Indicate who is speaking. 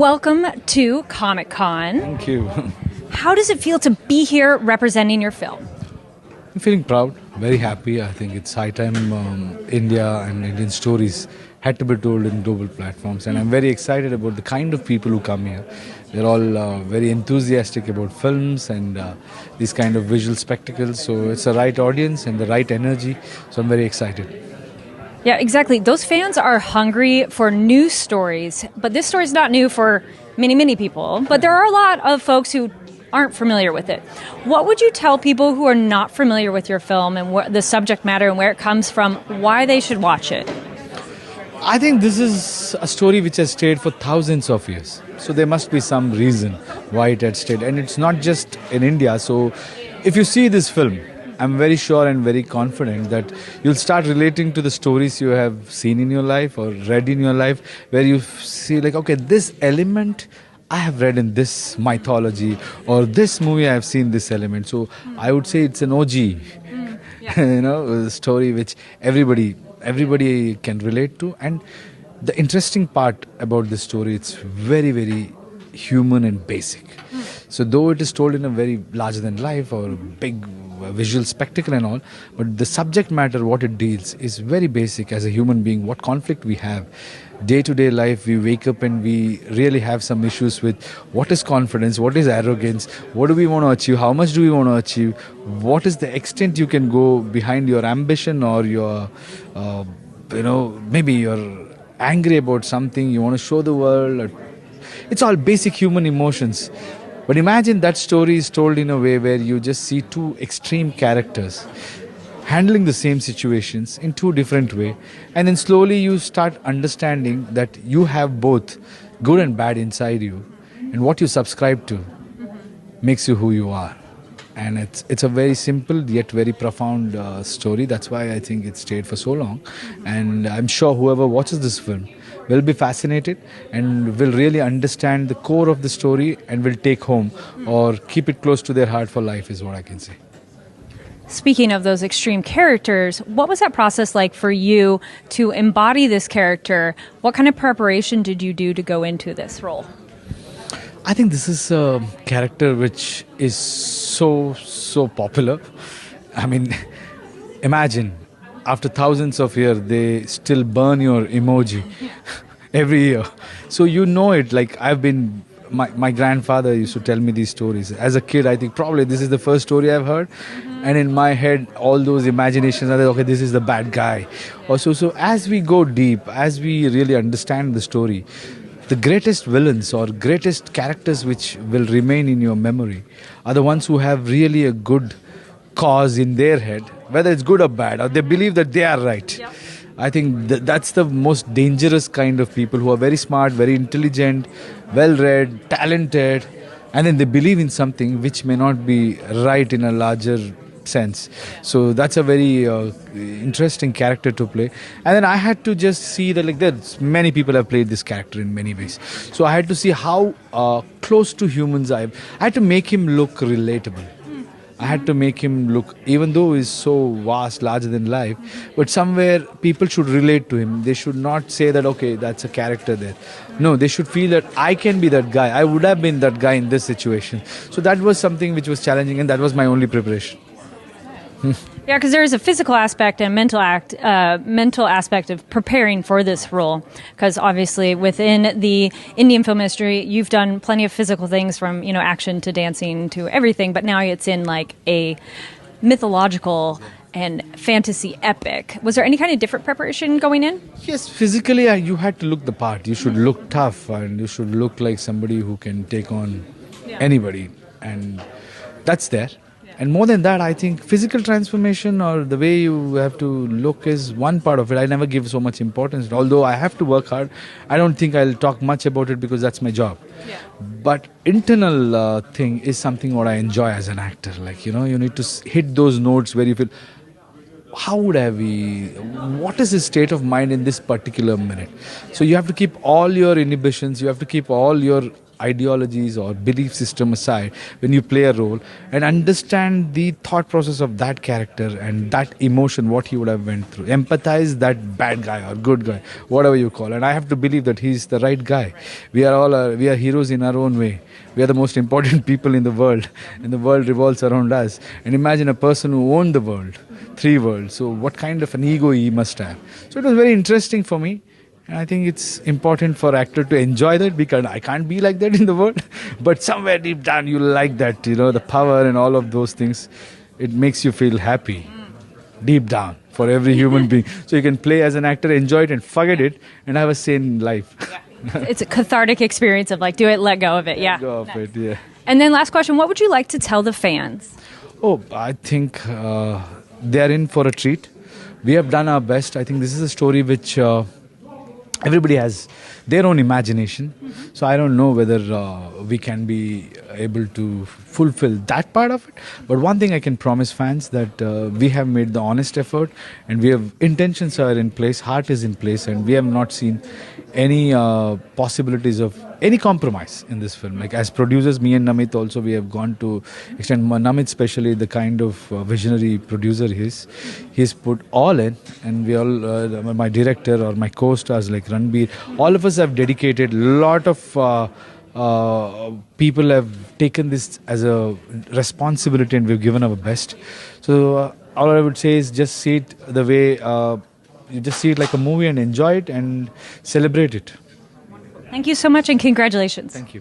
Speaker 1: Welcome to Comic-Con.
Speaker 2: Thank you.
Speaker 1: How does it feel to be here representing your film?
Speaker 2: I'm feeling proud, very happy. I think it's high time India and Indian stories had to be told in global platforms. And I'm very excited about the kind of people who come here. They're all very enthusiastic about films and these kind of visual spectacles. So it's the right audience and the right energy. So I'm very excited.
Speaker 1: Yeah, exactly. Those fans are hungry for new stories, but this story is not new for many people. But there are a lot of folks who aren't familiar with it. What would you tell people who are not familiar with your film and the subject matter and where it comes from, why they should watch it?
Speaker 2: I think this is a story which has stayed for thousands of years. So there must be some reason why it had stayed. And it's not just in India. So if you see this film, I'm very sure and very confident that you'll start relating to the stories you have seen in your life or read in your life, where you see like, okay, this element I have read in this mythology, or this movie I have seen this element. So I would say it's an OG, a story which everybody can relate to. And the interesting part about this story, it's very human and basic. So though it is told in a very larger than life or big visual spectacle and all, but the subject matter, what it deals, is very basic as a human being. What conflict we have day to day life, we wake up and we really have some issues with what is confidence, what is arrogance, what do we want to achieve, how much do we want to achieve, what is the extent you can go behind your ambition, or your maybe you're angry about something you want to show the world. It's all basic human emotions. But imagine that story is told in a way where you just see two extreme characters handling the same situations in two different ways, and then slowly you start understanding that you have both good and bad inside you, and what you subscribe to makes you who you are. And it's a very simple yet very profound story. That's why I think it stayed for so long. And I'm sure whoever watches this film will be fascinated and will really understand the core of the story and will take home or keep it close to their heart for life, is what I can say.
Speaker 1: Speaking of those extreme characters, what was that process like for you to embody this character? What kind of preparation did you do to go into this role?
Speaker 2: I think this is a character which is so popular. I mean, imagine after thousands of years, they still burn your emoji every year. So you know it. Like my grandfather used to tell me these stories. As a kid, I think probably this is the first story I've heard. And in my head, all those imaginations are like, okay, this is the bad guy. Also, so as we go deep, as we really understand the story, the greatest villains or greatest characters which will remain in your memory are the ones who have really a good cause in their head, whether it's good or bad, or they believe that they are right. Yep. I think that's the most dangerous kind of people, who are very smart, very intelligent, well-read, talented, and then they believe in something which may not be right in a larger sense. So that's a very interesting character to play. And then I had to just see that there's many people have played this character in many ways. So I had to see how close to humans I had to make him look relatable. I had to make him look, even though he's so vast, larger than life, but somewhere people should relate to him. They should not say that, okay, that's a character there. No, they should feel that I can be that guy. I would have been that guy in this situation. So that was something which was challenging, and that was my only preparation.
Speaker 1: Yeah, because there is a physical aspect and mental aspect of preparing for this role. Because obviously, within the Indian film industry, you've done plenty of physical things, from action to dancing to everything. But now it's in like a mythological and fantasy epic. Was there any kind of different preparation going in?
Speaker 2: Yes, physically you had to look the part. You should look tough, and you should look like somebody who can take on anybody, and that's there. And more than that, I think physical transformation or the way you have to look is one part of it. I never give so much importance. Although I have to work hard, I don't think I'll talk much about it because that's my job. Yeah. But internal thing is something what I enjoy as an actor. You need to hit those notes where you feel, how would I be? What is his state of mind in this particular minute? So you have to keep all your inhibitions, you have to keep all your ideologies or belief system aside when you play a role and understand the thought process of that character and that emotion, what he would have went through. Empathize that bad guy or good guy, whatever you call. And I have to believe that he's the right guy. We are all we are heroes in our own way. We are the most important people in the world, and the world revolves around us. And imagine a person who owned the world, three worlds. So what kind of an ego he must have. So it was very interesting for me. And I think it's important for actor to enjoy that, because I can't be like that in the world. But somewhere deep down you like that, the power and all of those things. It makes you feel happy deep down for every human being. So you can play as an actor, enjoy it and forget it and have a sane life.
Speaker 1: It's a cathartic experience of like, do it, let go of it. Yeah.
Speaker 2: Let go of it, yeah.
Speaker 1: And then last question, what would you like to tell the fans?
Speaker 2: Oh, I think they are in for a treat. We have done our best. I think this is a story which everybody has their own imagination. So I don't know whether we can be able to fulfill that part of it. But one thing I can promise fans, that we have made the honest effort, and we have intentions are in place, heart is in place, and we have not seen any possibilities of any compromise in this film. Like as producers, me and Namit also, we have gone to extend. Namit especially, the kind of visionary producer he is, he's put all in, and we all, my director or my co-stars like Ranbir, all of us have dedicated. A lot of people have taken this as a responsibility, and we've given our best. So all I would say is just see it the way you just see it like a movie and enjoy it and celebrate it.
Speaker 1: Thank you so much and congratulations.
Speaker 2: Thank you.